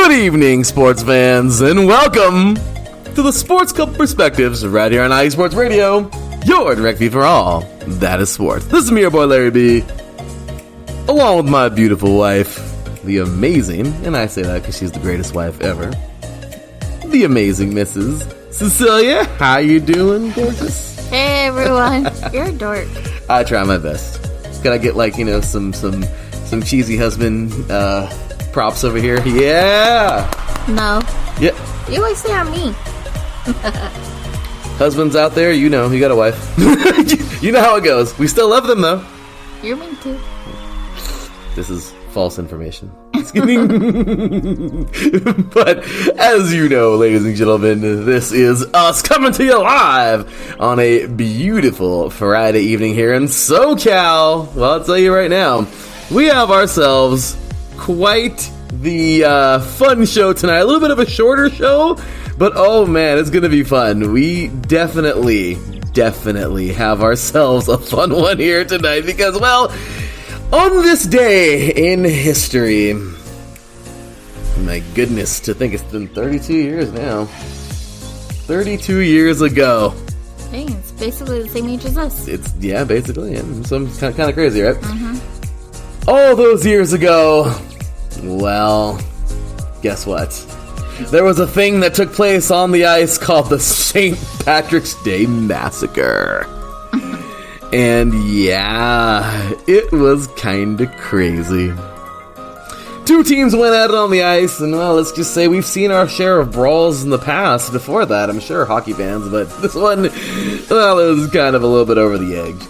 Good evening, sports fans, and welcome to the Sports Club Perspectives right here on IE Sports Radio, your direct feed for all that is sports. This is me, your boy Larry B, along with my beautiful wife, the amazing, and I say that because she's the greatest wife ever, the amazing Mrs. Cecilia. How you doing, gorgeous? Hey everyone, you're a dork. I try my best. Gotta get some cheesy husband props over here. Yeah. No. Yeah. You always say I'm me. Husbands out there, you know, you got a wife. You know how it goes. We still love them though. You're me too. This is false information. Just kidding. But as you know, ladies and gentlemen, this is us coming to you live on a beautiful Friday evening here in SoCal. Well, I'll tell you right now, we have ourselves quite the fun show tonight. A little bit of a shorter show, but oh man, it's gonna be fun. We definitely have ourselves a fun one here tonight because, well, on this day in history, my goodness, to think it's been 32 years now. 32 years ago. Hey, it's basically the same age as us. It's, yeah, basically. Yeah. So kind of crazy, right? Mm-hmm. All those years ago, well, guess what? There was a thing that took place on the ice called the St. Patrick's Day Massacre. And yeah, it was kind of crazy. Two teams went at it on the ice, and well, let's just say we've seen our share of brawls in the past before that, I'm sure, hockey fans, but this one, well, it was kind of a little bit over the edge.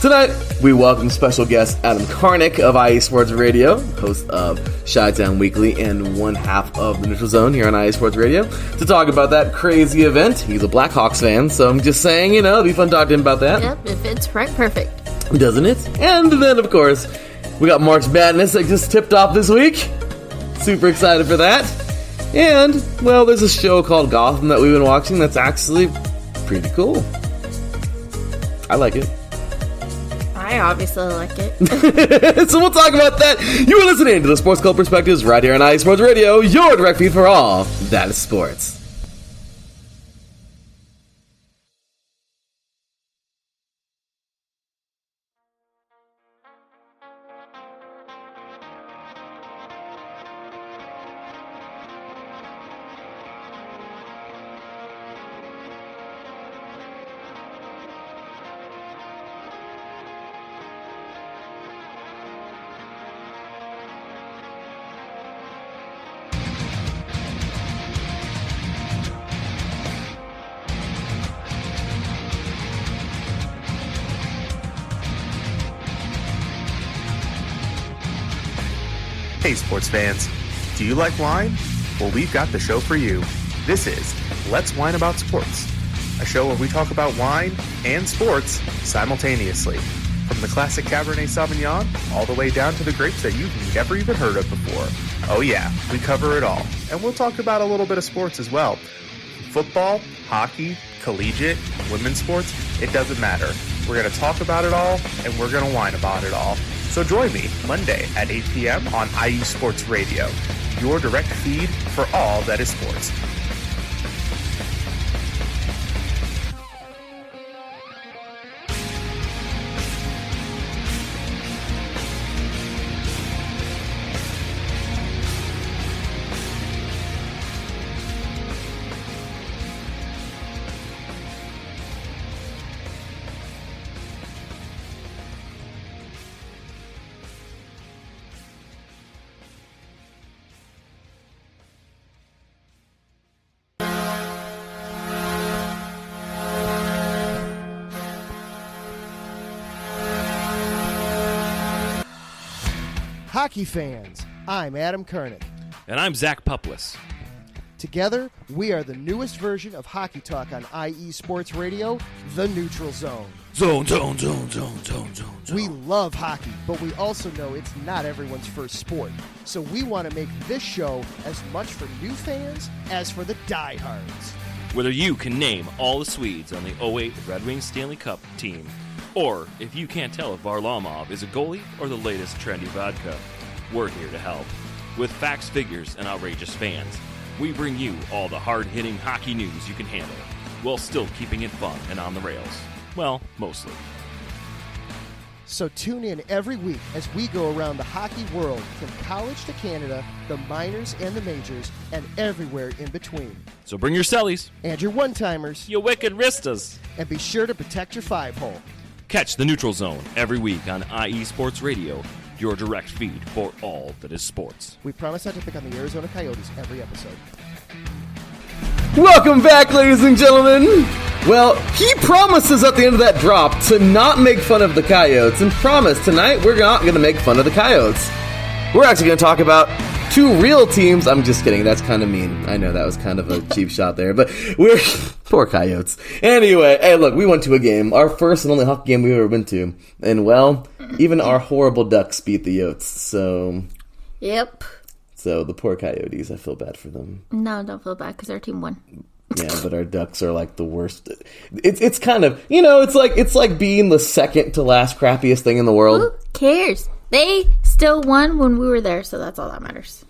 Tonight, we welcome special guest Adam Karnik of IE Sports Radio, host of Chi-Town Weekly and one half of the Neutral Zone here on IE Sports Radio, to talk about that crazy event. He's a Blackhawks fan, so I'm just saying, you know, it'd be fun talking to him about that. Yep, if it's right, perfect. Doesn't it? And then, of course, we got March Madness that just tipped off this week. Super excited for that. And, well, there's a show called Gotham that we've been watching that's actually pretty cool. I like it. I obviously like it. So we'll talk about that. You are listening to the Sports Club Perspectives right here on IE Sports Radio, your direct feed for all that is sports. Hey sports fans, do you like wine? Well, we've got the show for you. This is Let's Wine About Sports, a show where we talk about wine and sports simultaneously. From the classic Cabernet Sauvignon all the way down to the grapes that you've never even heard of before. Oh yeah, we cover it all. And we'll talk about a little bit of sports as well. Football, hockey, collegiate, women's sports, it doesn't matter. We're going to talk about it all, and we're going to whine about it all. So join me Monday at 8 p.m. on IE Sports Radio, your direct feed for all that is sports. Hockey fans, I'm Adam Karnik. And I'm Zach Puplis. Together, we are the newest version of Hockey Talk on IE Sports Radio, The Neutral Zone. Zone. We love hockey, but we also know it's not everyone's first sport. So we want to make this show as much for new fans as for the diehards. Whether you can name all the Swedes on the 08 Red Wings Stanley Cup team, or if you can't tell if Varlamov is a goalie or the latest trendy vodka, we're here to help. With facts, figures, and outrageous fans, we bring you all the hard-hitting hockey news you can handle, while still keeping it fun and on the rails. Well, mostly. So tune in every week as we go around the hockey world, from college to Canada, the minors and the majors, and everywhere in between. So bring your cellies, And your one-timers, you wicked wristas. and be sure to protect your five-hole. Catch the Neutral Zone every week on IE Sports Radio, your direct feed for all that is sports. We promise not to pick on the Arizona Coyotes every episode. Welcome back, ladies and gentlemen. Well, he promises at the end of that drop to not make fun of the Coyotes, and promise tonight we're not going to make fun of the Coyotes. We're actually going to talk about two real teams. I'm just kidding. That's kind of mean. I know that was kind of a cheap shot there, but we're poor Coyotes. Anyway, hey, look, we went to a game, our first and only hockey game we've ever been to, and well, even our horrible Ducks beat the Yotes. Yep. So the poor Coyotes, I feel bad for them. No, don't feel bad because our team won. Yeah, but our Ducks are like the worst. It's kind of, it's like being the second to last crappiest thing in the world. Who cares? They still won when we were there, so that's all that matters.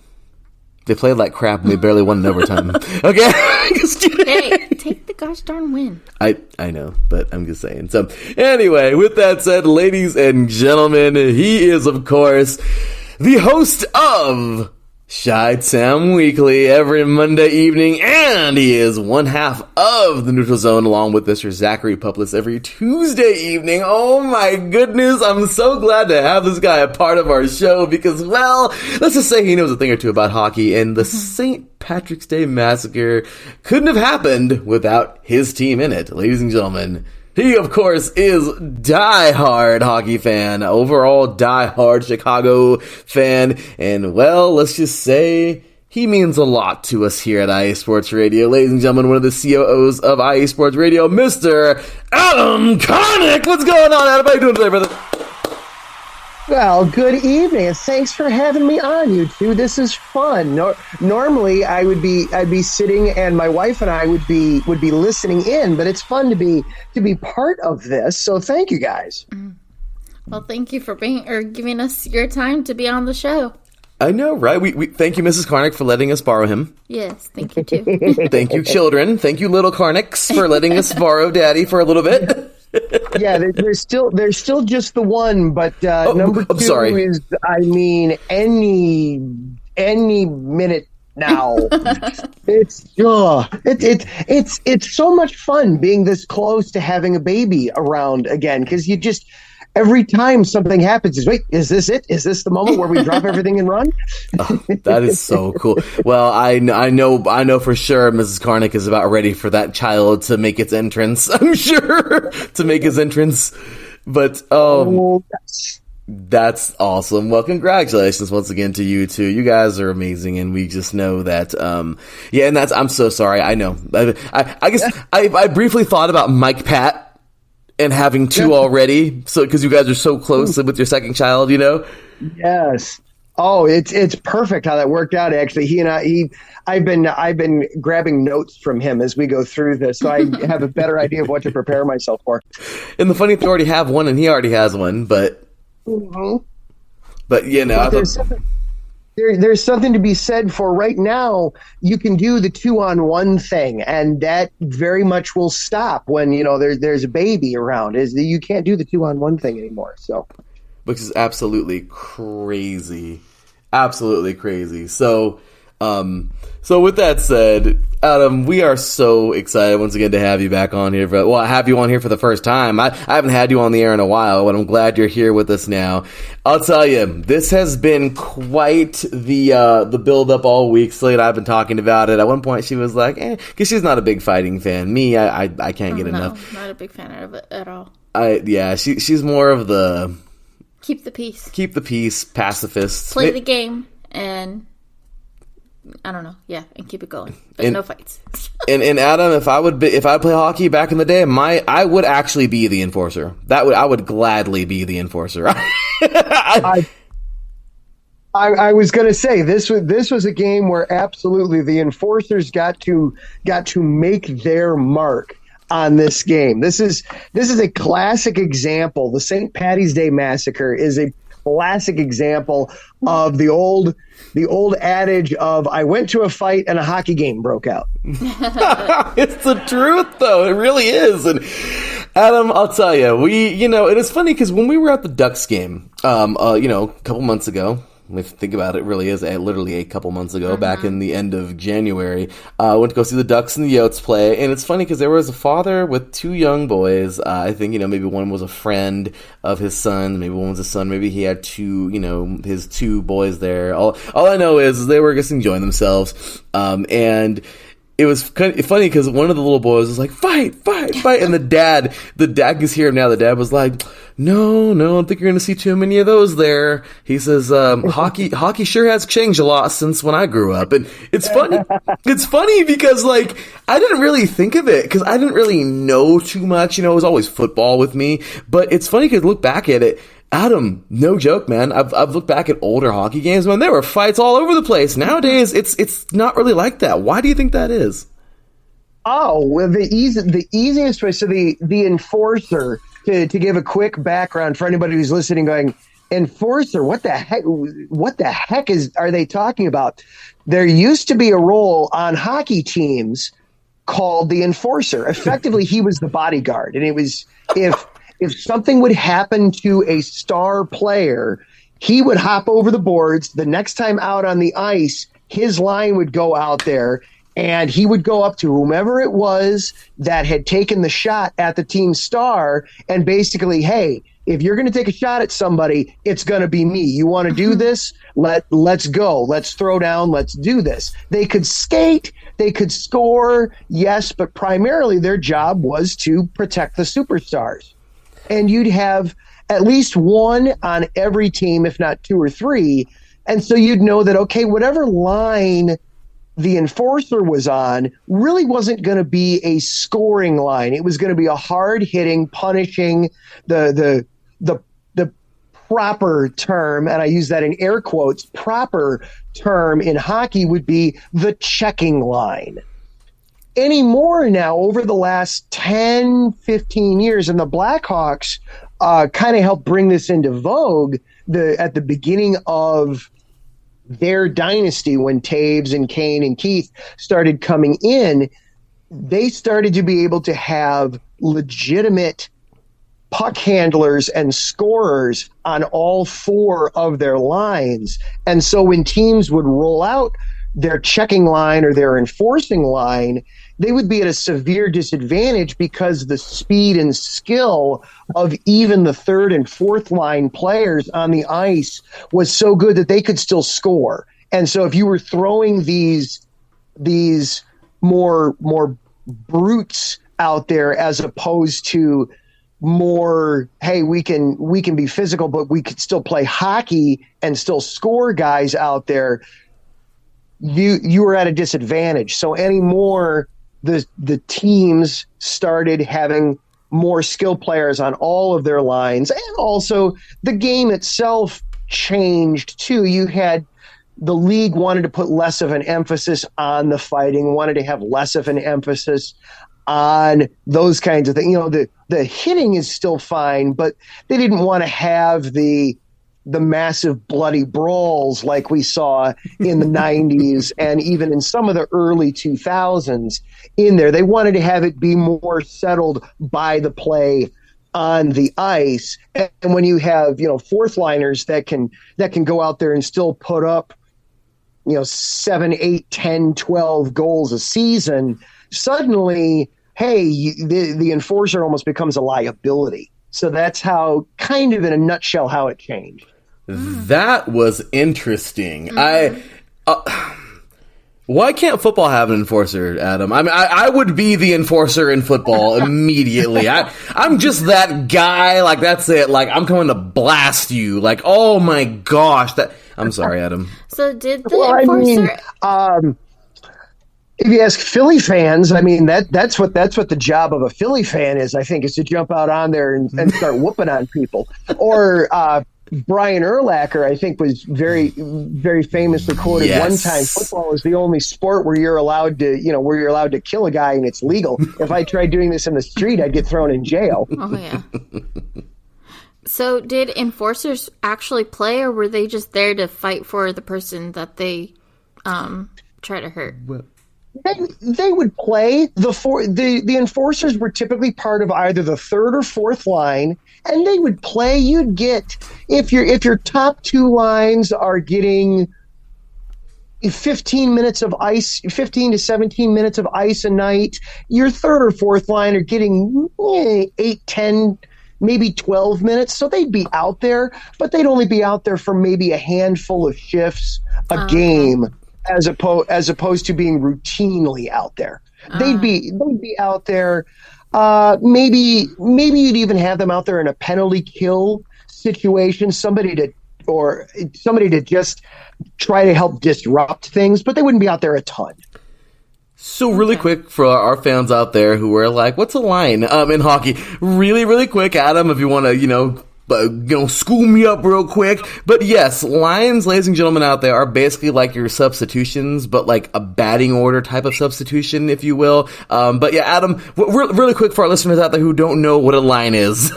They played like crap and they barely won in overtime. Okay, just kidding. Hey, take the gosh darn win. I know, but I'm just saying. So anyway, with that said, ladies and gentlemen, he is of course the host of Shy Sam Weekly every Monday evening, and he is one half of the Neutral Zone along with Mr. Zachary Publis every Tuesday evening. Oh my goodness, I'm so glad to have this guy a part of our show because, well, let's just say he knows a thing or two about hockey, and the St. Patrick's Day Massacre couldn't have happened without his team in it. Ladies and gentlemen, he, of course, is die-hard hockey fan, overall die-hard Chicago fan, and, well, let's just say he means a lot to us here at IE Sports Radio. Ladies and gentlemen, one of the COOs of IE Sports Radio, Mr. Adam Karnik. What's going on, Adam? How you doing today, brother? Well, good evening, and thanks for having me on, you two. This is fun. Normally, I'd be sitting, and my wife and I would be listening in, but it's fun to be part of this. So, thank you guys. Well, thank you for giving us your time to be on the show. I know, right? We thank you, Mrs. Karnik, for letting us borrow him. Yes, thank you too. Thank you, children. Thank you, little Karniks, for letting us borrow Daddy for a little bit. Yeah, there's still just the one, but number two is, I mean, any minute now. It's so much fun being this close to having a baby around again, because you just, every time something happens, is this it? Is this the moment where we drop everything and run? Oh, that is so cool. Well, I know for sure Mrs. Karnik is about ready for that child to make its entrance. I'm sure to make his entrance. But that's awesome. Well, congratulations once again to you two. You guys are amazing, and we just know that. And I'm so sorry. I know. I guess I briefly thought about Mike Pat and having two already, so because you guys are so close with your second child, you know. Yes. Oh, it's perfect how that worked out. Actually, I've been grabbing notes from him as we go through this, so I have a better idea of what to prepare myself for. And the funny thing, you already have one, and he already has one, but you know, there's something to be said for right now. You can do the 2-on-1 thing, and that very much will stop when there's a baby around. You can't do the 2-on-1 thing anymore. So, which is absolutely crazy, So, so with that said, Adam, we are so excited once again to have you back on here. I have you on here for the first time. I haven't had you on the air in a while, but I'm glad you're here with us now. I'll tell you, this has been quite the build up all week. Slade and I've been talking about it. At one point, she was like, because she's not a big fighting fan. Me, I can't get enough. Not a big fan of it at all. She's more of the keep the peace, pacifist. Play the game, and I don't know, and keep it going, but no fights. and Adam, if I play hockey back in the day, I would actually be the enforcer. I would gladly be the enforcer. I was going to say this was a game where absolutely the enforcers got to make their mark on this game. This is a classic example. The St. Patty's Day Massacre is a classic example of the old adage of I went to a fight and a hockey game broke out. It's the truth, though. It really is. And Adam, I'll tell you, it is funny because when we were at the Ducks game, a couple months ago, if you think about it, really is literally a couple months ago, back in the end of January, I went to go see the Ducks and the Yotes play, and it's funny because there was a father with two young boys. I think, maybe one was a friend of his son, maybe one was a son, maybe he had two, his two boys there. All I know is they were just enjoying themselves, and it was kind of funny because one of the little boys was like, fight, and the dad can hear him now. The dad was like, no, I don't think you're going to see too many of those there. He says, hockey sure has changed a lot since when I grew up. And it's funny. It's funny because, like, I didn't really think of it because I didn't really know too much. It was always football with me. But it's funny because look back at it. Adam, no joke, man. I've looked back at older hockey games, man. There were fights all over the place. Nowadays, it's not really like that. Why do you think that is? Oh, well, the easiest way. So the enforcer, to give a quick background for anybody who's listening, going, enforcer, what the heck are they talking about? There used to be a role on hockey teams called the enforcer. Effectively, he was the bodyguard, and it was if something would happen to a star player, he would hop over the boards. The next time out on the ice, his line would go out there, and he would go up to whomever it was that had taken the shot at the team star and basically, hey, if you're going to take a shot at somebody, it's going to be me. You want to do this? Let's go. Let's throw down. Let's do this. They could skate. They could score. Yes, but primarily their job was to protect the superstars. And you'd have at least one on every team, if not two or three. And so you'd know that, okay, whatever line the enforcer was on really wasn't going to be a scoring line. It was going to be a hard-hitting, punishing, the proper term, and I use that in air quotes, proper term in hockey would be the checking line. Anymore now, over the last 10, 15 years, and the Blackhawks kind of helped bring this into vogue at the beginning of their dynasty when Taves and Kane and Keith started coming in, they started to be able to have legitimate puck handlers and scorers on all four of their lines. And so when teams would roll out their checking line or their enforcing line, they would be at a severe disadvantage because the speed and skill of even the third and fourth line players on the ice was so good that they could still score. And so if you were throwing these more brutes out there as opposed to more, hey, we can be physical, but we could still play hockey and still score guys out there, you were at a disadvantage. So anymore, the teams started having more skill players on all of their lines, and also the game itself changed too. You had the league wanted to put less of an emphasis on the fighting, wanted to have less of an emphasis on those kinds of things. The hitting is still fine, but they didn't want to have the massive bloody brawls like we saw in the 90s and even in some of the early 2000s in there. They wanted to have it be more settled by the play on the ice. And when you have, fourth liners that can go out there and still put up, 7, 8, 10, 12 goals a season, suddenly, hey, the enforcer almost becomes a liability. So that's how, kind of in a nutshell, how it changed. That was interesting. Why can't football have an enforcer, Adam? I mean, I would be the enforcer in football immediately. I'm just that guy. Like, that's it. Like, I'm coming to blast you. Like, oh my gosh. I'm sorry, Adam. So did the enforcer... if you ask Philly fans, I mean, that's what the job of a Philly fan is, I think, is to jump out on there and start whooping on people. Or Brian Urlacher, I think, was very, very famously quoted one time, football is the only sport where you're allowed to kill a guy and it's legal. If I tried doing this in the street, I'd get thrown in jail. Oh, yeah. So did enforcers actually play, or were they just there to fight for the person that they try to hurt? They would play. The enforcers were typically part of either the third or fourth line, and they would play. You'd get, if your top two lines are getting 15 minutes of ice, 15 to 17 minutes of ice a night, your third or fourth line are getting 8, 10, maybe 12 minutes. So they'd be out there, but they'd only be out there for maybe a handful of shifts a game, as opposed to being routinely out there. They'd be out there. Maybe you'd even have them out there in a penalty kill situation, somebody to just try to help disrupt things, but they wouldn't be out there a ton. So really quick for our fans out there who are like, what's a line in hockey? Really, really quick, Adam, if you want to, school me up real quick. But yes, lines, ladies and gentlemen out there, are basically like your substitutions, but like a batting order type of substitution, if you will. But yeah, Adam, really quick for our listeners out there who don't know what a line is.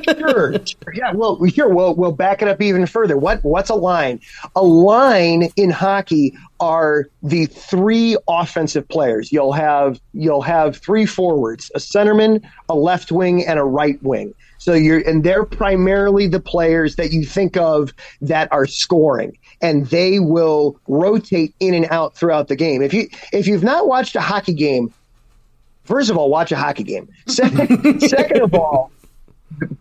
Sure. Yeah. Well, we'll back it up even further. What's a line? A line in hockey are the three offensive players. You'll have three forwards: a centerman, a left wing, and a right wing. So they're primarily the players that you think of that are scoring, and they will rotate in and out throughout the game. If you've not watched a hockey game, first of all, watch a hockey game. Second of all,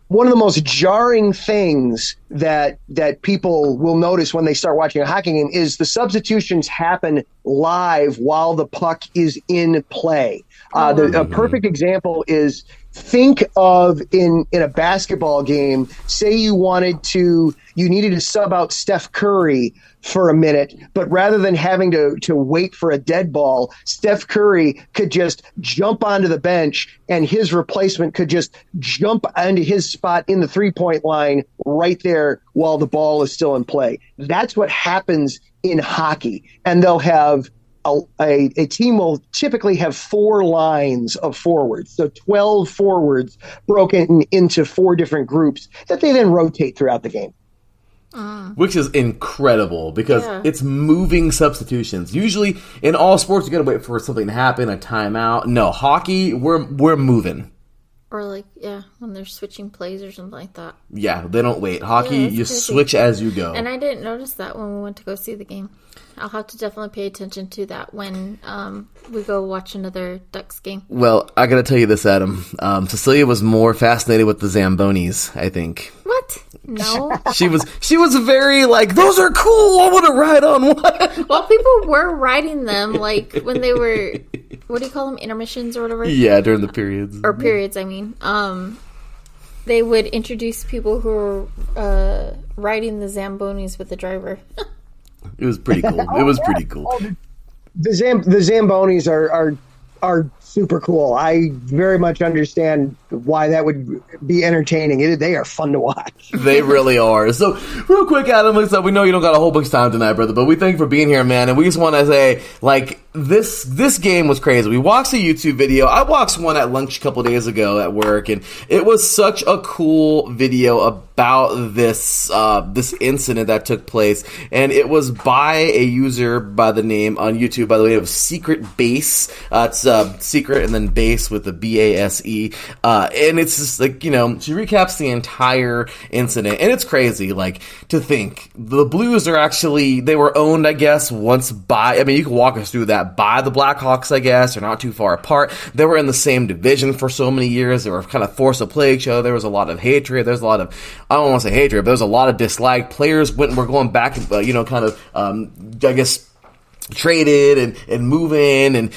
one of the most jarring things that people will notice when they start watching a hockey game is the substitutions happen live while the puck is in play. A perfect example is, think of in a basketball game, say you needed to sub out Steph Curry for a minute, but rather than having to wait for a dead ball, Steph Curry could just jump onto the bench and his replacement could just jump onto his spot in the 3-point line right there while the ball is still in play. That's what happens in hockey. And they'll have a team will typically have 4 lines of forwards, so 12 forwards broken into 4 different groups that they then rotate throughout the game. Which is incredible because it's moving substitutions. Usually in all sports, you got to wait for something to happen, a timeout. No, hockey, we're moving. Or when they're switching plays or something like that. Yeah, they don't wait. Hockey, you switch as you go. And I didn't notice that when we went to go see the game. I'll have to definitely pay attention to that when we go watch another Ducks game. Well, I got to tell you this, Adam. Cecilia was more fascinated with the Zambonis, I think. What? No. She was very like, those are cool. I want to ride on one. Well, people were riding them when they were, what do you call them, intermissions or whatever? Yeah, during the periods. Or periods, I mean. They would introduce people who were riding the Zambonis with the driver. It was pretty cool. It was pretty cool. The Zambonis are super cool. I very much understand why that would be entertaining. They are fun to watch. They really are. So, real quick, Adam, we know you don't got a whole bunch of time tonight, brother, but we thank you for being here, man. And we just want to say, this game was crazy. We watched a YouTube video. I watched one at lunch a couple days ago at work, and it was such a cool video about this incident that took place. And it was by a user by the name on YouTube, by the way, of Secret Base. It's Secret and then Base with the Base. And it's just she recaps the entire incident. And it's crazy, to think the Blues are actually, they were owned, I guess, once by, you can walk us through that, by the Blackhawks, I guess. They're not too far apart. They were in the same division for so many years. They were kind of forced to play each other. There was a lot of hatred. There's a lot of, I don't want to say hatred, but there's a lot of dislike. Players were going back, I guess, traded and moving, and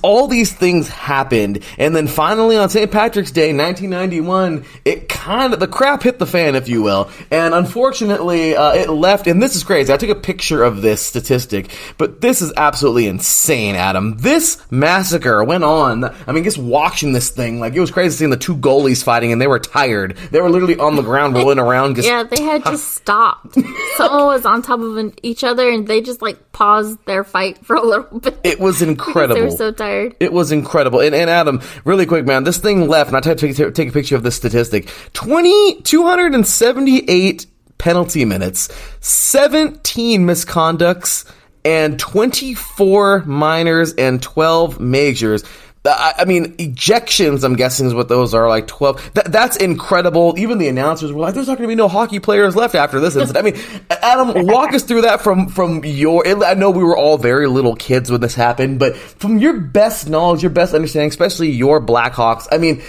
all these things happened, and then finally on St. Patrick's Day 1991 the crap hit the fan, if you will, and unfortunately it left. And this is crazy. I took a picture of this statistic, but this is absolutely insane, Adam. This massacre went on. Just watching this thing, it was crazy seeing the 2 goalies fighting, and they were tired. They were literally on the ground rolling around. They had just stopped. Someone was on top of each other, and they just paused their their fight for a little bit. It was incredible. They were so tired. It was incredible. And Adam, really quick, man, this thing left, and I tried to take a picture of this statistic, 278 penalty minutes, 17 misconducts, and 24 minors and 12 majors. I mean, ejections, I'm guessing, is what those are, like 12. That's incredible. Even the announcers were like, there's not going to be no hockey players left after this incident. I mean, Adam, walk us through that from your... I know we were all very little kids when this happened, but from your best knowledge, your best understanding, especially your Blackhawks, I mean,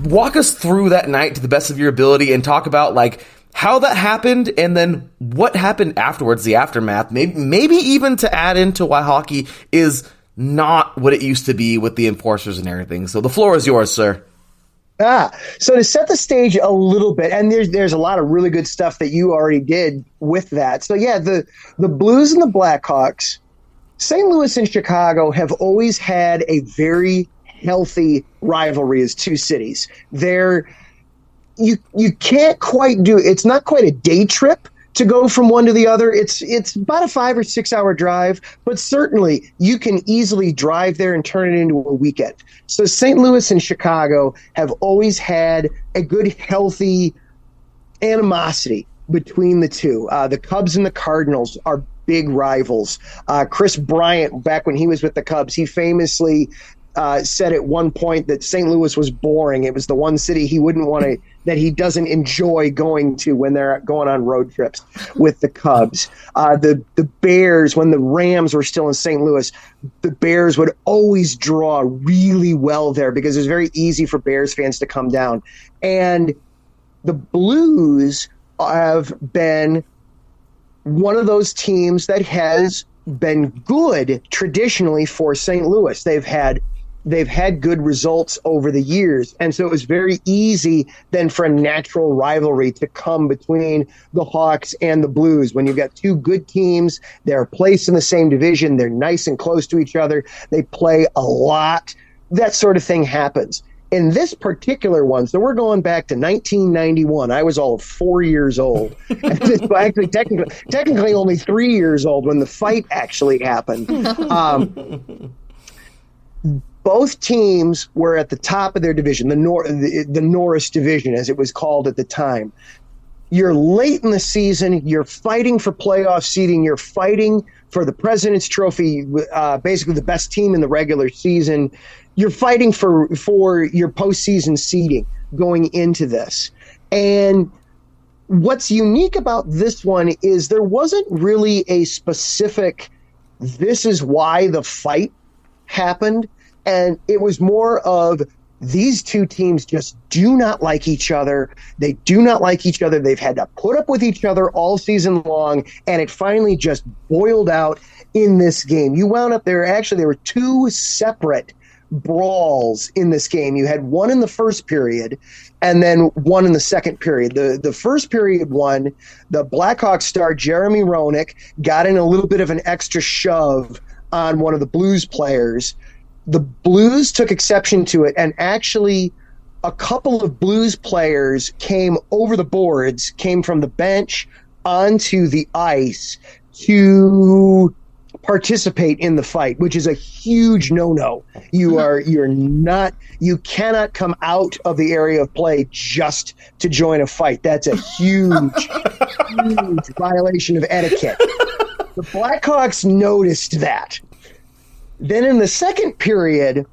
walk us through that night to the best of your ability and talk about, like, how that happened and then what happened afterwards, the aftermath, maybe even to add into why hockey is not what it used to be with the enforcers and everything. So the floor is yours, sir. So to set the stage a little bit, and there's a lot of really good stuff that you already did with that. So yeah, the Blues and the Blackhawks, St. Louis and Chicago have always had a very healthy rivalry as two cities. You can't quite do, it's not quite a day trip to go from one to the other. It's about a 5 or 6 hour drive, but certainly you can easily drive there and turn it into a weekend. So St. Louis and Chicago have always had a good, healthy animosity between the two. The Cubs and the Cardinals are big rivals. Chris Bryant, back when he was with the Cubs, he famously said at one point that St. Louis was boring. It was the one city he wouldn't want to, that he doesn't enjoy going to when they're going on road trips with the Cubs. The Bears, when the Rams were still in St. Louis, the Bears would always draw really well there because it was very easy for Bears fans to come down. And the Blues have been one of those teams that has been good traditionally for St. Louis. They've had good results over the years. And so it was very easy then for a natural rivalry to come between the Hawks and the Blues. When you've got two good teams, they're placed in the same division, they're nice and close to each other, they play a lot, that sort of thing happens. In this particular one, so we're going back to 1991. I was all 4 years old. Actually, technically only 3 years old when the fight actually happened. Both teams were at the top of their division, the Norris division, as it was called at the time. You're late in the season. You're fighting for playoff seeding. You're fighting for the President's Trophy, basically the best team in the regular season. You're fighting for your postseason seeding going into this. And what's unique about this one is there wasn't really a specific, this is why the fight happened. And it was more of these two teams just do not like each other. They do not like each other. They've had to put up with each other all season long, and it finally just boiled out in this game. You wound up there. Actually, there were two separate brawls in this game. You had one in the first period and then one in the second period. The first period one, the Blackhawks star Jeremy Roenick got in a little bit of an extra shove on one of the Blues players. The Blues took exception to it, and actually a couple of Blues players came over the boards, came from the bench onto the ice to participate in the fight, which is a huge no-no. You cannot come out of the area of play just to join a fight. That's a huge, huge violation of etiquette. The Blackhawks noticed that. Then in the second period,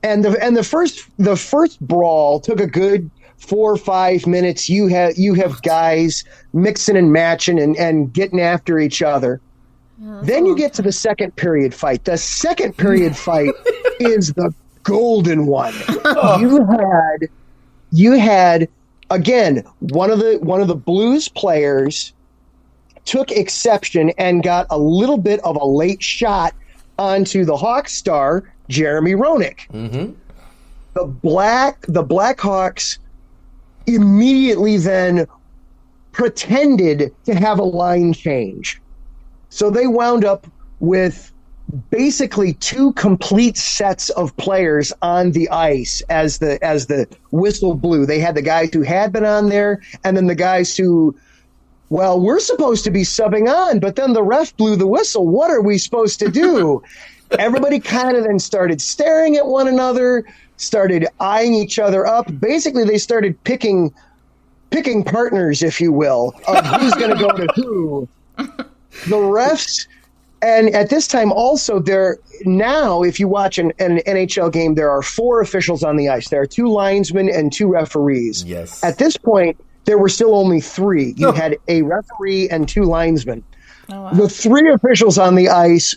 and the first brawl took a good 4 or 5 minutes. You have guys mixing and matching and getting after each other. Then you get to the second period fight. The second period fight is the golden one. You had again one of the Blues players took exception and got a little bit of a late shot onto the Hawks star, Jeremy Roenick. Mm-hmm. The Blackhawks immediately then pretended to have a line change. So they wound up with basically two complete sets of players on the ice as the whistle blew. They had the guys who had been on there, and then the guys who well, we're supposed to be subbing on, but then the ref blew the whistle. What are we supposed to do? Everybody kind of then started staring at one another, started eyeing each other up. Basically, they started picking partners, if you will, of who's going to go to who. The refs, and at this time also, now if you watch an NHL game, there are 4 officials on the ice. There are 2 linesmen and 2 referees. Yes. At this point, there were still only 3. You had a referee and 2 linesmen. Oh, wow. The 3 officials on the ice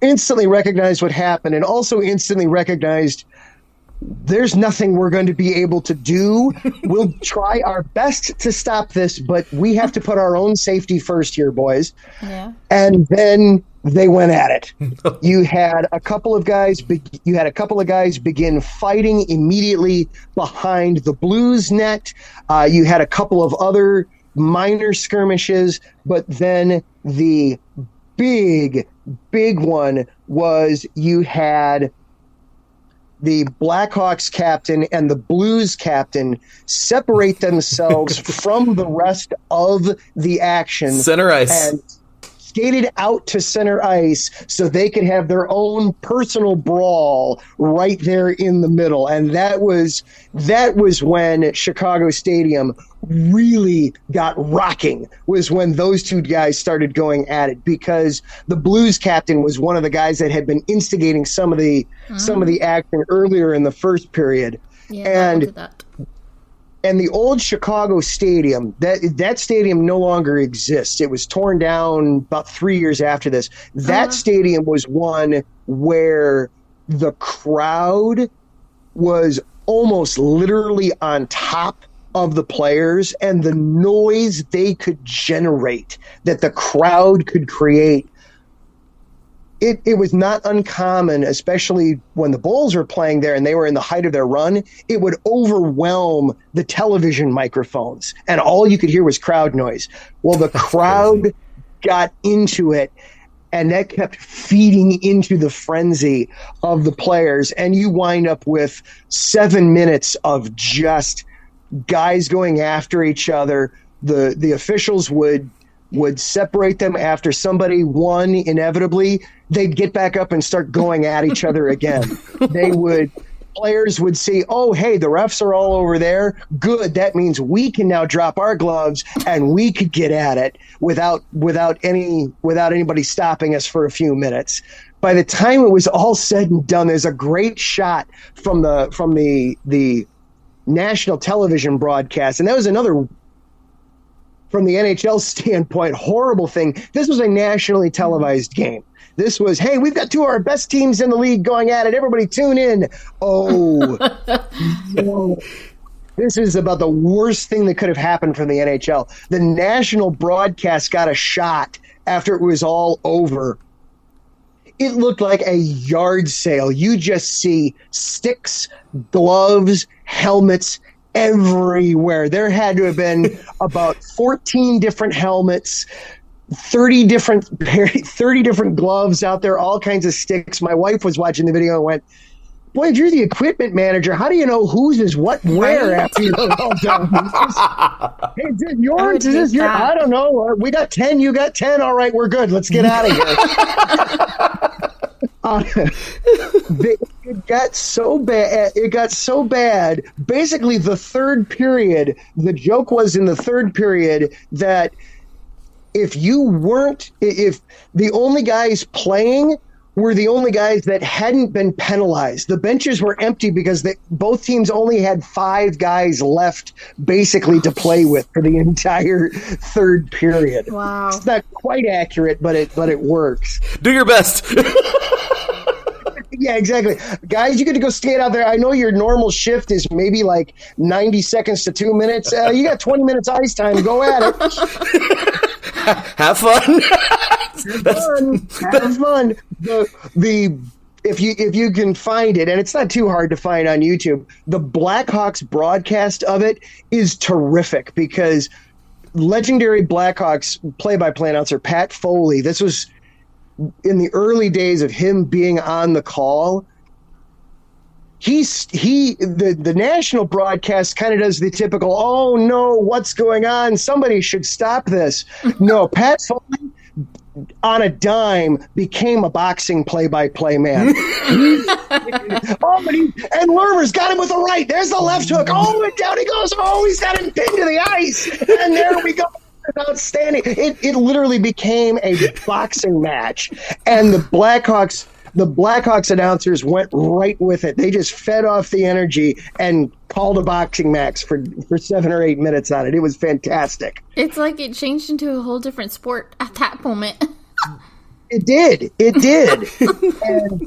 instantly recognized what happened and also instantly recognized there's nothing we're going to be able to do. We'll try our best to stop this, but we have to put our own safety first here, boys. Yeah. And then they went at it. You had a couple of guys begin fighting immediately behind the Blues net. You had a couple of other minor skirmishes, but then the big one was you had the Blackhawks captain and the Blues captain separate themselves from the rest of the action. Center ice. And skated out to center ice so they could have their own personal brawl right there in the middle. And that was when Chicago Stadium really got rocking, was when those 2 guys started going at it, because the Blues captain was one of the guys that had been instigating some of the action earlier in the first period. Yeah, I'll do that. And the old Chicago Stadium, that stadium no longer exists. It was torn down about 3 years after this. That stadium was one where the crowd was almost literally on top of the players, and the noise they could generate, that the crowd could create. It was not uncommon, especially when the Bulls were playing there and they were in the height of their run, it would overwhelm the television microphones, and all you could hear was crowd noise. Well, the crowd got into it, and that kept feeding into the frenzy of the players, and you wind up with 7 minutes of just guys going after each other. The officials would separate them after somebody won inevitably. They'd get back up and start going at each other again. Players would see, oh, hey, the refs are all over there. Good. That means we can now drop our gloves and we could get at it without anybody stopping us for a few minutes. By the time it was all said and done, there's a great shot from the national television broadcast, and that was another, from the NHL standpoint, horrible thing. This was a nationally televised game. This was, hey, we've got 2 of our best teams in the league going at it. Everybody tune in. Oh, no. This is about the worst thing that could have happened from the NHL. The national broadcast got a shot after it was all over. It looked like a yard sale. You just see sticks, gloves, helmets everywhere. There had to have been about 14 different helmets, 30 different gloves out there, all kinds of sticks. My wife was watching the video and went, boy, if you're the equipment manager, how do you know whose is what where after you're all done? Hey, is this yours? Is this yours? I don't know. We got 10, you got 10. All right, we're good. Let's get out of here. It got so bad. Basically, the third period, the joke was in the third period that if the only guys playing were the only guys that hadn't been penalized. The benches were empty because both teams only had 5 guys left basically to play with for the entire third period. Wow. It's not quite accurate, but it works. Do your best. Yeah, exactly. Guys, you get to go skate out there. I know your normal shift is maybe like 90 seconds to 2 minutes. You got 20 minutes ice time. Go at it. Have fun. Have fun. If you can find it, and it's not too hard to find on YouTube, the Blackhawks broadcast of it is terrific because legendary Blackhawks play-by-play announcer Pat Foley, this was in the early days of him being on the call. the national broadcast kind of does the typical, oh no, what's going on? Somebody should stop this. No, Pat Foley on a dime became a boxing play-by-play man. And Lermer's got him with a right. There's the left hook. Oh, and down he goes. Oh, he's got him pinned to the ice. And there we go. Outstanding. It literally became a boxing match. And the Blackhawks announcers went right with it. They just fed off the energy and called a boxing match for 7 or 8 minutes on it. It was fantastic. It's like it changed into a whole different sport at that moment. It did. And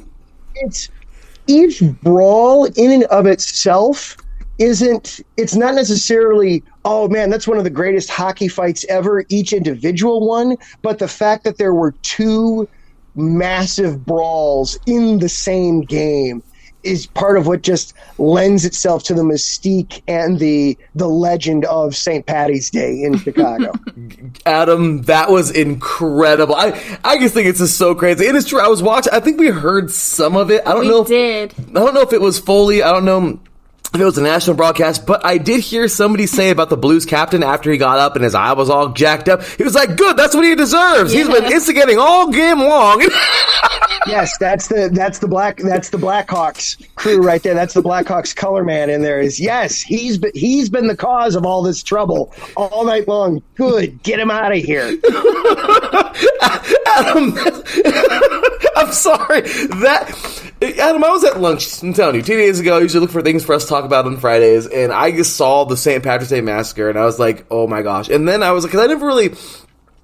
each brawl in and of itself it's not necessarily, oh man, that's one of the greatest hockey fights ever, each individual one, but the fact that there were 2 massive brawls in the same game is part of what just lends itself to the mystique and the legend of St. Patty's Day in Chicago. Adam, that was incredible. I just think it's just so crazy. It is true. I was watching. I think we heard some of it. I don't know if it was Foley. I don't know if it was a national broadcast, but I did hear somebody say about the Blues captain after he got up and his eye was all jacked up. He was like, "Good, that's what he deserves. Yeah. He's been instigating all game long." Yes, that's the Blackhawks crew right there. That's the Blackhawks color man in there. He's been the cause of all this trouble all night long. Good, get him out of here. Adam, I'm sorry. Adam, I was at lunch, I'm telling you, 2 days ago. I usually look for things for us to talk about on Fridays, and I just saw the St. Patrick's Day Massacre, and I was like, oh my gosh. And then I was like, because I never really,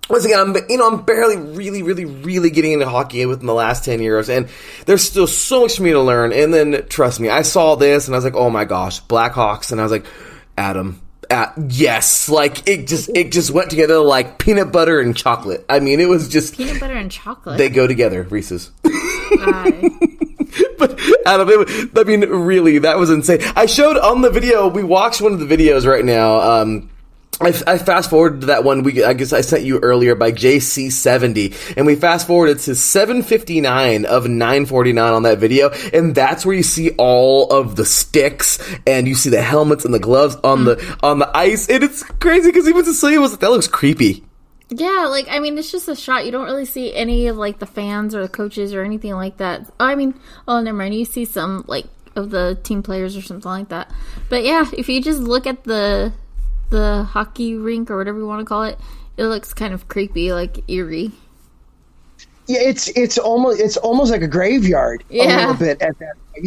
once again, I'm barely really getting into hockey within the last 10 years, and there's still so much for me to learn. And then, trust me, I saw this, and I was like, oh my gosh, Blackhawks, and I was like, Adam, yes, like it just went together like peanut butter and chocolate. I mean, it was just peanut butter and chocolate. They go together, Reese's. But Adam, really, that was insane. I showed on the video. We watched one of the videos right now. I fast forwarded to that one I guess I sent you earlier by JC70, and we fast forwarded to 7:59 of 9:49 on that video, and that's where you see all of the sticks, and you see the helmets and the gloves on the ice, and it's crazy because even Cecilia was like, that looks creepy. Yeah, like, I mean, it's just a shot. You don't really see any of, like, the fans or the coaches or anything like that. I mean, oh, never mind. You see some, like, of the team players or something like that. But, yeah, if you just look at the hockey rink or whatever you want to call it, it looks kind of creepy, like, eerie. Yeah, it's almost like a graveyard a little bit at that point.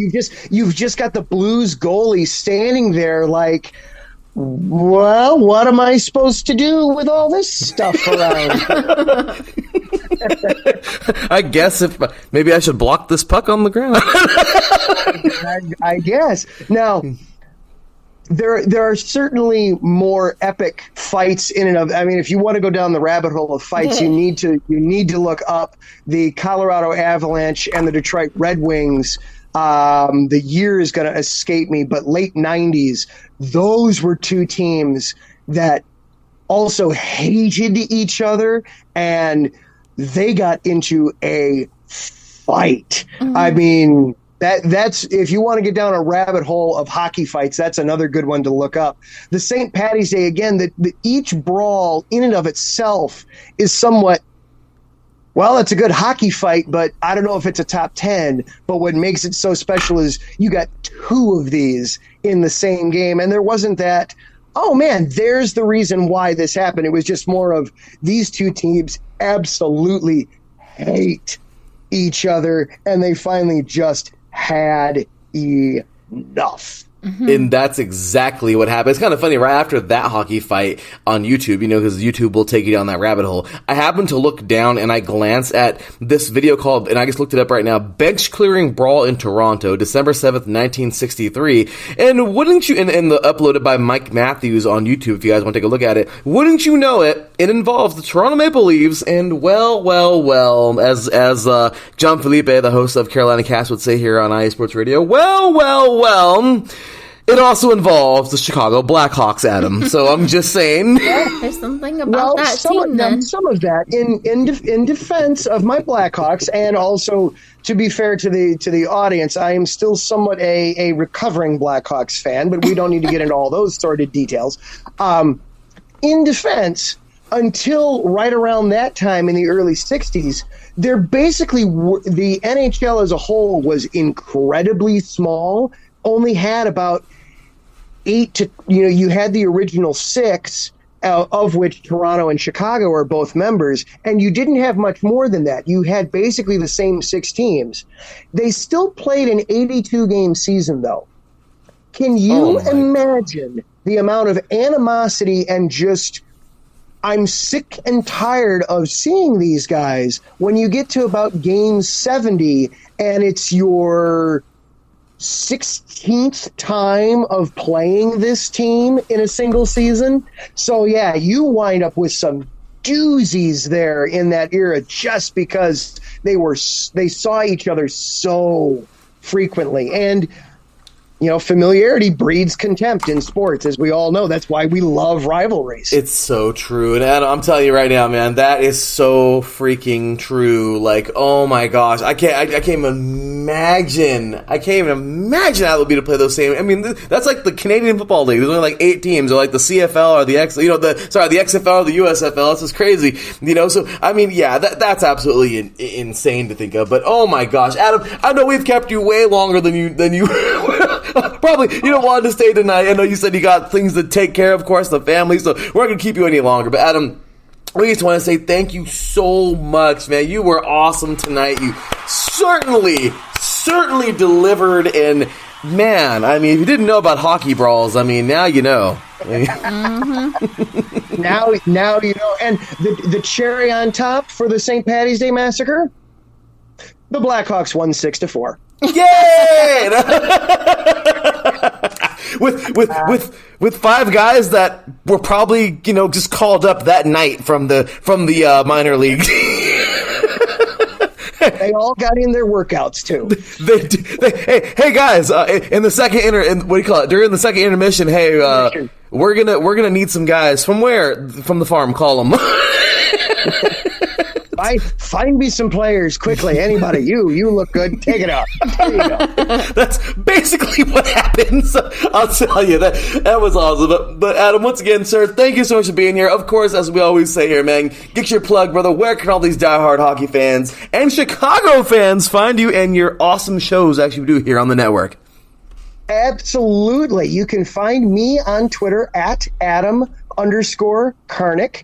You've just got the Blues goalie standing there like, well, what am I supposed to do with all this stuff around? I guess maybe I should block this puck on the ground. I guess. Now, there are certainly more epic fights in and of. I mean, if you want to go down the rabbit hole of fights, you need to look up the Colorado Avalanche and the Detroit Red Wings. The year is going to escape me, but late 90s, those were 2 teams that also hated each other, and they got into a fight. Mm-hmm. I mean, that's if you want to get down a rabbit hole of hockey fights, that's another good one to look up. The St. Patty's Day, again, each brawl in and of itself is somewhat, well, it's a good hockey fight, but I don't know if it's a top 10. But what makes it so special is you got 2 of these in the same game. And there wasn't that, oh man, there's the reason why this happened. It was just more of these 2 teams absolutely hate each other. And they finally just had enough. Mm-hmm. And that's exactly what happened. It's kind of funny, right after that hockey fight on YouTube, because YouTube will take you down that rabbit hole. I happened to look down and I glanced at this video called, and I just looked it up right now, Bench Clearing Brawl in Toronto, December 7th, 1963. And wouldn't you, and uploaded by Mike Matthews on YouTube, if you guys want to take a look at it, wouldn't you know it, it involves the Toronto Maple Leafs and, well, as John Felipe, the host of Carolina Cast, would say here on IA Sports Radio, well, it also involves the Chicago Blackhawks, Adam. So I'm just saying. There's something about that team then. Some of that in defense of my Blackhawks, and also to be fair to the audience, I am still somewhat a recovering Blackhawks fan, but we don't need to get into all those sordid details. In defense, until right around that time in the early 60s, they're basically the NHL as a whole was incredibly small, only had about 8 to, you had the original 6, of which Toronto and Chicago are both members, and you didn't have much more than that. You had basically the same 6 teams. They still played an 82-game season, though. Can you imagine the amount of animosity and just, I'm sick and tired of seeing these guys when you get to about game 70 and it's your 16th time of playing this team in a single season? So, yeah, you wind up with some doozies there in that era just because they saw each other so frequently. And familiarity breeds contempt in sports, as we all know. That's why we love rivalries. It's so true. And Adam, I'm telling you right now, man, that is so freaking true. Like, oh my gosh. I can't even imagine how it would be to play those same. I mean, that's like the Canadian Football League. There's only like 8 teams, or like the CFL or the XFL or the USFL. It's just crazy. So, I mean, yeah, that's absolutely insane to think of. But oh my gosh, Adam, I know we've kept you way longer than you probably you don't want to stay tonight. I know you said you got things to take care of course, the family, so we're not going to keep you any longer. But Adam, we just want to say thank you so much, man. You were awesome tonight. You certainly delivered. And man, I mean, if you didn't know about hockey brawls, I mean, now you know. Mm-hmm. now you know. And the cherry on top for the St. Paddy's Day Massacre, the Blackhawks won 6-4. Yay! with 5 guys that were probably just called up that night from the minor league. They all got in their workouts too. Hey guys, in the second during the second intermission, we're gonna need some guys from where? From the farm. Call them. Find me some players quickly. Anybody? You look good. Take it out. There you go. That's basically what happens. I'll tell you that was awesome. But Adam, once again, sir, thank you so much for being here. Of course, as we always say here, man, get your plug, brother. Where can all these diehard hockey fans and Chicago fans find you and your awesome shows that you do here on the network? Absolutely. You can find me on Twitter at Adam_Karnik.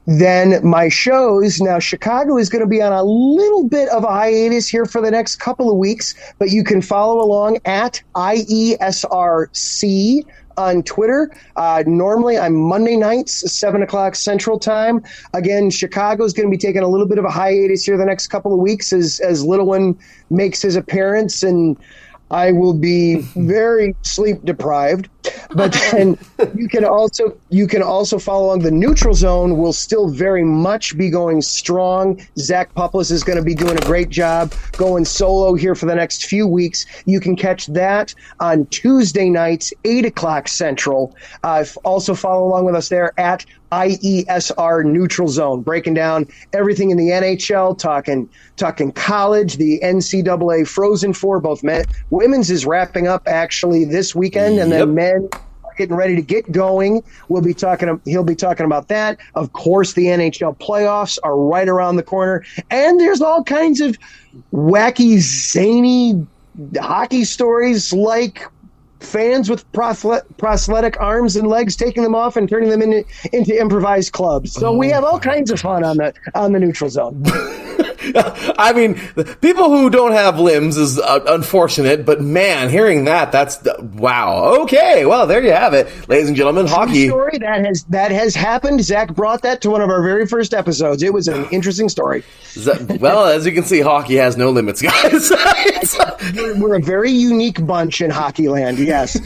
Then my shows, now Chicago is going to be on a little bit of a hiatus here for the next couple of weeks, but you can follow along at IESRC on Twitter. Normally I'm Monday nights, 7 o'clock Central Time. Again, Chicago is going to be taking a little bit of a hiatus here the next couple of weeks as Little One makes his appearance, and I will be very sleep deprived. But then you can also follow along. The Neutral Zone will still very much be going strong. Zach Puplis is going to be doing a great job going solo here for the next few weeks. You can catch that on Tuesday nights, 8 o'clock Central. Also follow along with us there at IESR Neutral Zone, breaking down everything in the NHL, talking college, the NCAA Frozen Four, both men. Women's is wrapping up actually this weekend, and then men are getting ready to get going. He'll be talking about that. Of course, the NHL playoffs are right around the corner, and there's all kinds of wacky, zany hockey stories like fans with prosthetic arms and legs taking them off and turning them into improvised clubs. So we have all kinds of fun on the Neutral Zone. I mean, people who don't have limbs is unfortunate, but man, hearing that's wow. Okay, well, there you have it, ladies and gentlemen. Hockey story that has happened. Zach brought that to one of our very first episodes. It was an interesting story. Well, as you can see, hockey has no limits, guys. We're a very unique bunch in hockey land. Yes.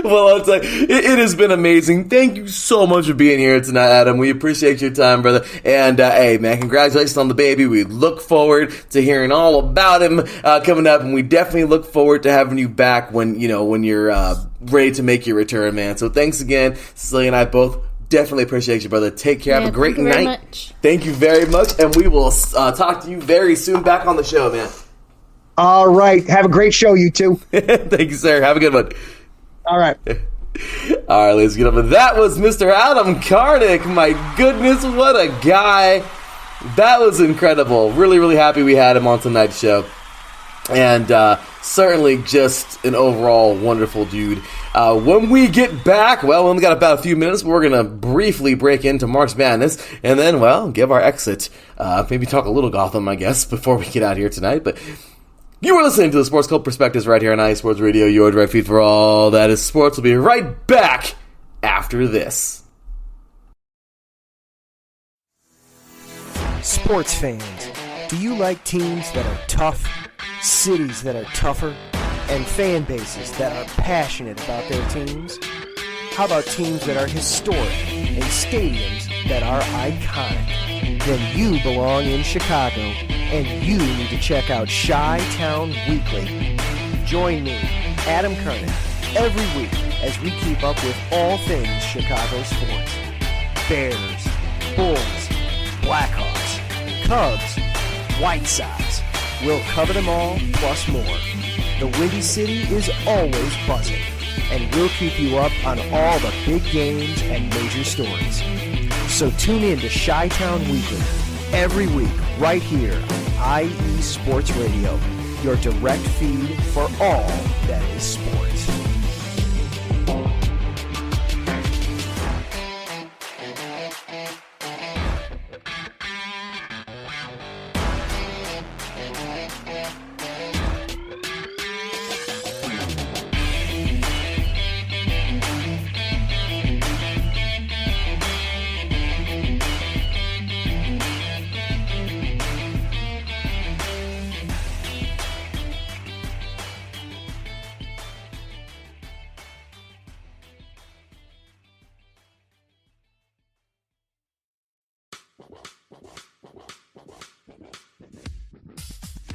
Well, I'll tell you, it has been amazing. Thank you so much for being here tonight, Adam. We appreciate your time, brother. And, hey, man, congratulations on the baby. We look forward to hearing all about him coming up, and we definitely look forward to having you back when you're ready to make your return, man. So thanks again. Cecilia and I both definitely appreciate you, brother. Take care. Have a great night. Much. Thank you very much, and we will talk to you very soon back on the show, man. All right. Have a great show, you two. Thank you, sir. Have a good one. All right. All right, ladies and gentlemen, that was Mr. Adam Karnik. My goodness, what a guy. That was incredible. Really, really happy we had him on tonight's show. And certainly just an overall wonderful dude. When we get back, well, we only got about a few minutes. We're going to briefly break into March Madness and then, well, give our exit. Maybe talk a little Gotham, I guess, before we get out of here tonight. But you are listening to the Sports Cult Perspectives right here on IE Sports Radio, your direct feed for all that is sports. We'll be right back after this. Sports fans, do you like teams that are tough, cities that are tougher, and fan bases that are passionate about their teams? How about teams that are historic and stadiums that are iconic? Then you belong in Chicago, and you need to check out Chi-Town Weekly. Join me, Adam Karnik, every week as we keep up with all things Chicago sports. Bears, Bulls, Blackhawks, Cubs, White Sox. We'll cover them all, plus more. The Windy City is always buzzing, and we'll keep you up on all the big games and major stories. So tune in to Chi-Town Weekly every week right here on IE Sports Radio, your direct feed for all that is sports.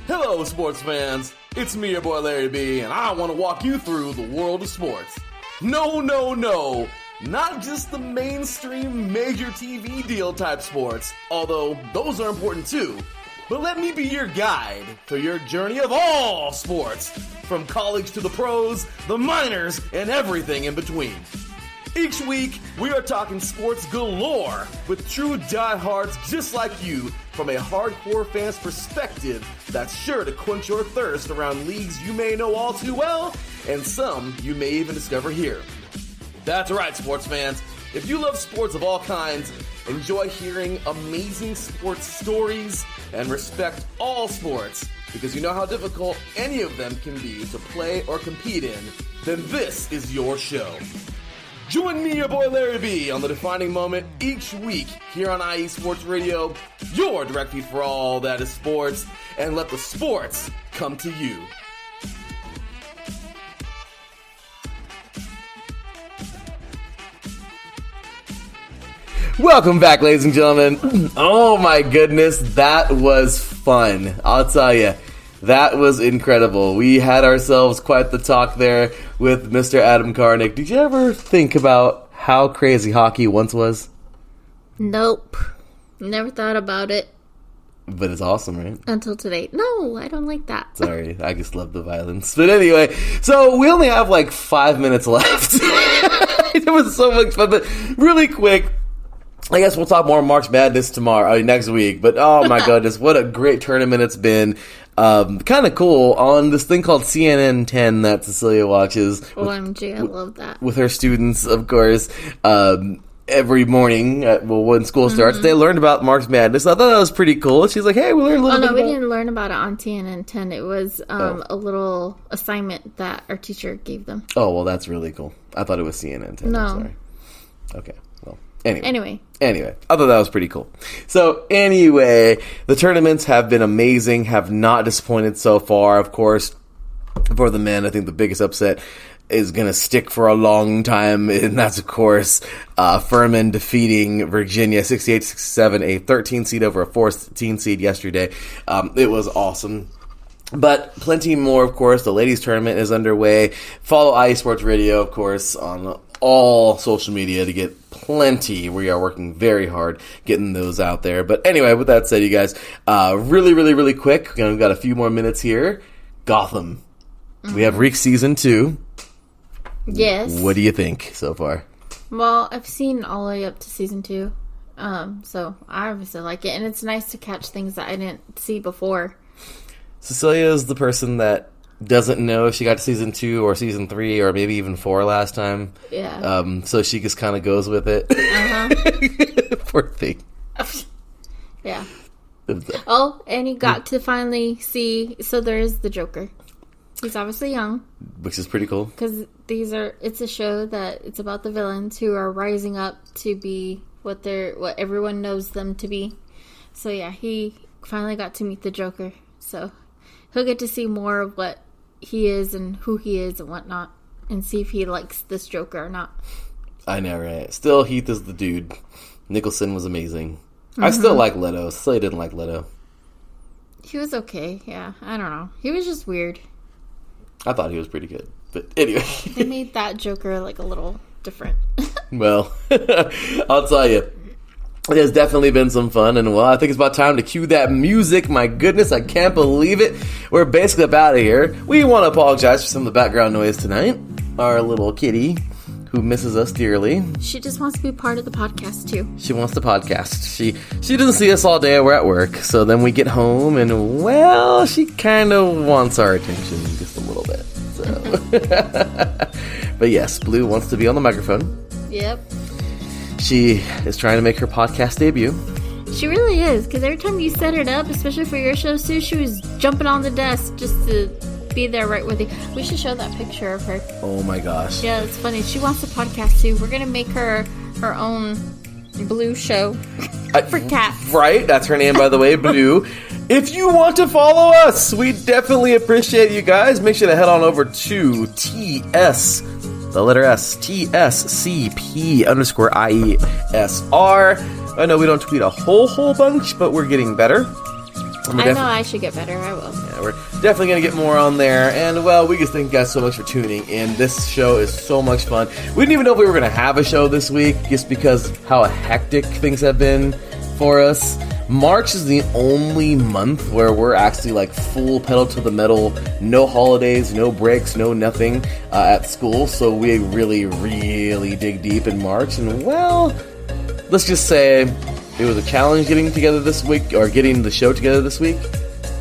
Hello, sports fans. It's me, your boy Larry B, and I want to walk you through the world of sports. No, not just the mainstream major TV deal type sports, although those are important too. But let me be your guide through your journey of all sports, from college to the pros, the minors, and everything in between. Each week, we are talking sports galore with true diehards just like you from a hardcore fan's perspective that's sure to quench your thirst around leagues you may know all too well and some you may even discover here. That's right, sports fans. If you love sports of all kinds, enjoy hearing amazing sports stories, and respect all sports because you know how difficult any of them can be to play or compete in, then this is your show. Join me, your boy Larry B, on the defining moment each week here on IE Sports Radio, your direct feed for all that is sports, and let the sports come to you. Welcome back, ladies and gentlemen. Oh my goodness, that was fun. I'll tell you. That was incredible. We had ourselves quite the talk there with Mr. Adam Karnik. Did you ever think about how crazy hockey once was? Nope. Never thought about it. But it's awesome, right? Until today. No, I don't like that. Sorry, I just love the violence. But anyway, so we only have like 5 minutes left. It was so much fun, but really quick. I guess we'll talk more March Madness next week. But oh my goodness, what a great tournament it's been. Kind of cool on this thing called CNN 10 that Cecilia watches. OMG, I love that. With her students, of course. Every morning, when school starts, they learned about March Madness. I thought that was pretty cool. She's like, hey, we learned a little bit we about didn't learn about it on CNN 10. It was a little assignment that our teacher gave them. Oh, well, that's really cool. I thought it was CNN 10. No. I'm sorry. Okay, well, Anyway, I thought that was pretty cool. So anyway, the tournaments have been amazing, have not disappointed so far. Of course, for the men, I think the biggest upset is going to stick for a long time, and that's, of course, Furman defeating Virginia 68-67, a 13 seed over a 14 seed yesterday. It was awesome. But plenty more, of course. The ladies' tournament is underway. Follow IE Sports Radio, of course, on all social media to get plenty. We are working very hard getting those out there. But anyway, with that said, you guys, really, really, really quick. We've got a few more minutes here. Gotham. We have Reek Season 2. Yes. What do you think so far? Well, I've seen all the way up to Season 2. So I obviously like it. And it's nice to catch things that I didn't see before. Cecilia is the person that doesn't know if she got to Season 2 or Season 3 or maybe even 4 last time. Yeah. So she just kind of goes with it. Poor thing. Yeah. Oh, and he got to finally see... So there is the Joker. He's obviously young. Which is pretty cool. Because it's a show that it's about the villains who are rising up to be what everyone knows them to be. So yeah, he finally got to meet the Joker. So he'll get to see more of what he is and who he is and whatnot, and see if he likes this Joker or not. I know, right? Still, Heath is the dude. Nicholson was amazing. I still like Leto. Cecilia didn't like Leto. He was okay, yeah. I don't know. He was just weird. I thought he was pretty good. But anyway. They made that Joker, like, a little different. Well, I'll tell you. It has definitely been some fun, and well, I think it's about time to cue that music. My goodness, I can't believe it. We're basically up out of here. We want to apologize for some of the background noise tonight. Our little kitty, who misses us dearly. She just wants to be part of the podcast, too. She wants to podcast. She doesn't see us all day. We're at work. So then we get home, and, well, she kind of wants our attention just a little bit. So, but yes, Blue wants to be on the microphone. Yep. She is trying to make her podcast debut. She really is, because every time you set it up, especially for your show, Sue, she was jumping on the desk just to be there right with you. We should show that picture of her. Oh my gosh. Yeah, it's funny. She wants to podcast too. We're going to make her own Blue show for cats. Right? That's her name, by the way, Blue. If you want to follow us, we definitely appreciate you guys. Make sure to head on over to TSCP_IESR. I know we don't tweet a whole bunch, but we're getting better. I know I should get better. I will. Yeah, we're definitely going to get more on there. And, well, we just thank you guys so much for tuning in. This show is so much fun. We didn't even know if we were going to have a show this week just because how hectic things have been for us. March is the only month where we're actually like full pedal to the metal, no holidays, no breaks, no nothing at school. So we really, really dig deep in March. And, well, let's just say it was a challenge getting together this week, or getting the show together this week,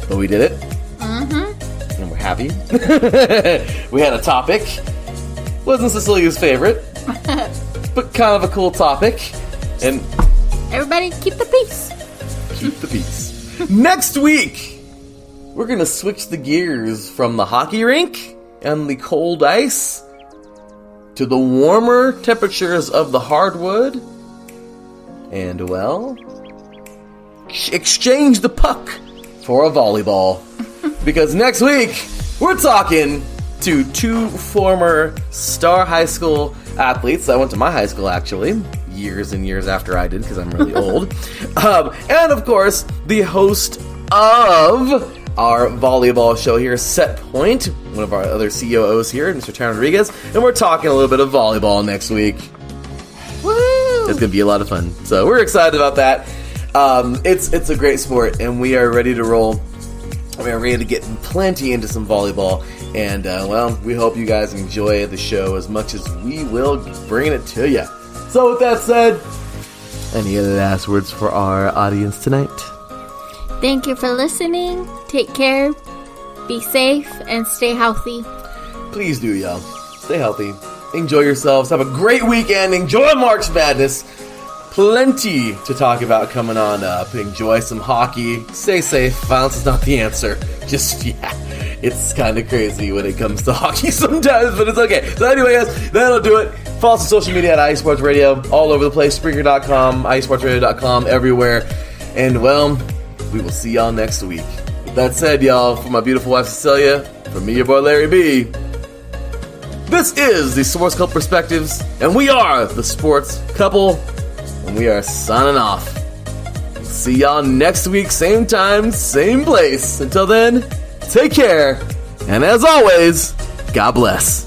but we did it. Mm-hmm. And we're happy. We had a topic. Wasn't Cecilia's favorite, but kind of a cool topic. And everybody, keep the peace. Keep the peace. Next week, we're going to switch the gears from the hockey rink and the cold ice to the warmer temperatures of the hardwood. And, well, exchange the puck for a volleyball. Because next week, we're talking to two former Star High School athletes that went to my high school, actually. Years and years after I did, because I'm really old. And, of course, the host of our volleyball show here, Set Point, one of our other COOs here, Mr. Taryn Rodriguez. And we're talking a little bit of volleyball next week. Woo! It's going to be a lot of fun. So we're excited about that. It's a great sport, and we are ready to roll. We are ready to get plenty into some volleyball. And, well, we hope you guys enjoy the show as much as we will bringing it to you. So with that said, any other last words for our audience tonight? Thank you for listening. Take care. Be safe and stay healthy. Please do, y'all. Stay healthy. Enjoy yourselves. Have a great weekend. Enjoy March Madness. Plenty to talk about coming on up. Enjoy some hockey. Stay safe. Violence is not the answer. Just, yeah, it's kind of crazy when it comes to hockey sometimes, but it's okay. So anyway, guys, that'll do it. Follow us on social media at IE Sports Radio. All over the place. Springer.com, IESportsRadio.com, everywhere. And, well, we will see y'all next week. With that said, y'all, for my beautiful wife, Cecilia, from me, your boy, Larry B., This is the Sports Couple Perspectives, and we are the Sports Couple, and we are signing off. See y'all next week, same time, same place. Until then, take care, and as always, God bless.